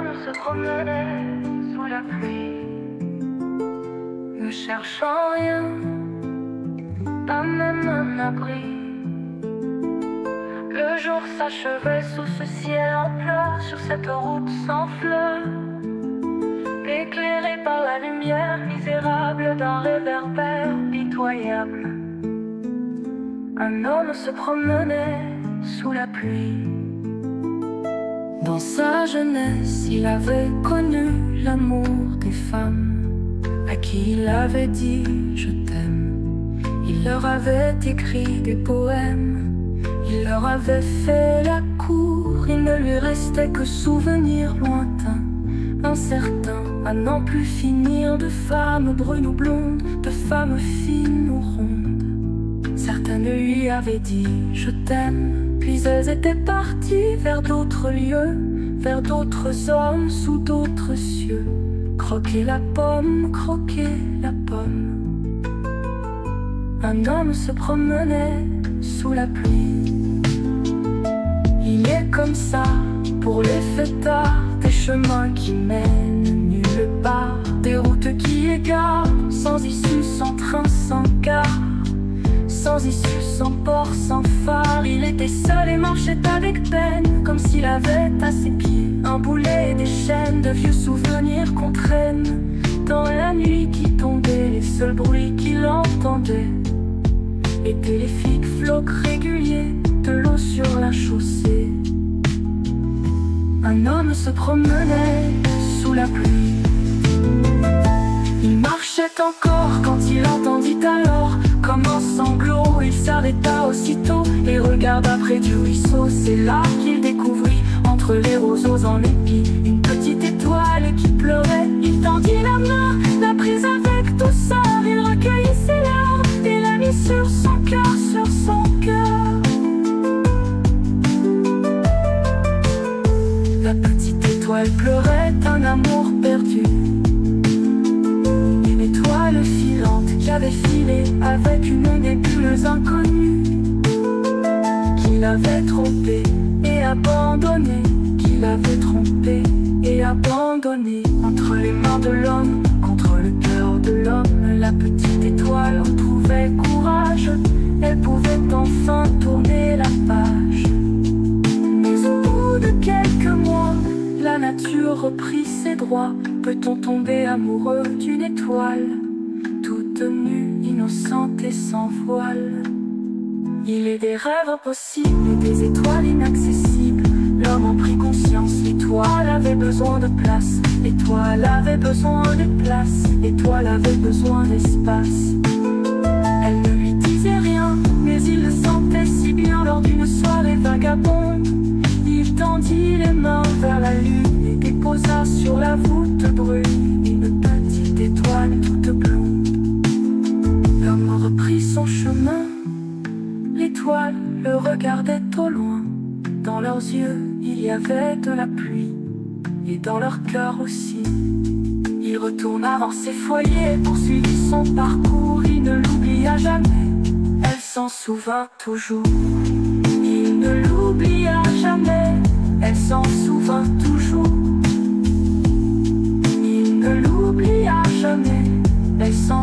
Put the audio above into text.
homme se promenait sous la pluie, ne cherchant rien, pas même un abri. Le jour s'achevait sous ce ciel en pleurs, sur cette route sans fleurs, éclairée par la lumière misérable d'un réverbère pitoyable. Un homme se promenait sous la pluie. Dans sa jeunesse, il avait connu l'amour des femmes, à qui il avait dit « je t'aime ». Il leur avait écrit des poèmes, il leur avait fait la cour. Il ne lui restait que souvenirs lointains, incertains, à n'en plus finir, de femmes brunes ou blondes, de femmes fines ou rondes. Certaines lui avaient dit « je t'aime », puis elles étaient parties vers d'autres lieux, vers d'autres hommes, sous d'autres cieux. Croquer la pomme, croquer la pomme. Un homme se promenait sous la pluie. Il est comme ça pour les fêtards, des chemins qui mènent nulle part, des routes qui égarent, sans issue, sans train, sans gare, sans issue, sans port, sans phare. Il était seul et marchait avec peine, comme s'il avait à ses pieds un boulet et des chaînes de vieux souvenirs qu'on traîne. Dans la nuit qui tombait, les seuls bruits qu'il entendait étaient les flics-flocs réguliers de l'eau sur la chaussée. Un homme se promenait sous la pluie. Il marchait encore quand il entendit alors comme un sanglot. Il s'arrêta aussitôt et regarda près du ruisseau. C'est là qu'il découvrit, entre les roseaux en épi, une petite étoile qui pleurait. Il tendit la main, la prise avec douceur. Il recueillit ses larmes et la mit sur son cœur, sur son cœur. La petite étoile pleurait un amour perdu, une étoile filante qui avait filé avec une nébuleuse inconnue, qu'il avait trompé et abandonné, qu'il avait trompé et abandonné. Entre les mains de l'homme, contre le cœur de l'homme, la petite étoile retrouvait courage. Elle pouvait enfin tourner la page. Mais au bout de quelques mois, la nature reprit ses droits. Peut-on tomber amoureux d'une étoile, toute nue, innocente et sans voile? Il est des rêves impossibles et des étoiles inaccessibles. L'homme en prit conscience, l'étoile avait besoin de place, l'étoile avait besoin de place, l'étoile avait besoin d'espace. Elle ne lui disait rien, mais il le sentait si bien lors d'une soirée vagabonde. Il tendit les mains vers la lune et déposa sur la voûte brune une petite étoile toute blonde. L'homme reprit son chemin, l'étoile le regardait au loin. Dans leurs yeux, il y avait de la pluie, et dans leur cœur aussi. Il retourna dans ses foyers, poursuivit son parcours. Il ne l'oublia jamais, elle s'en souvint toujours. Il ne l'oublia jamais, elle s'en souvint toujours. Il ne l'oublia jamais, elle s'en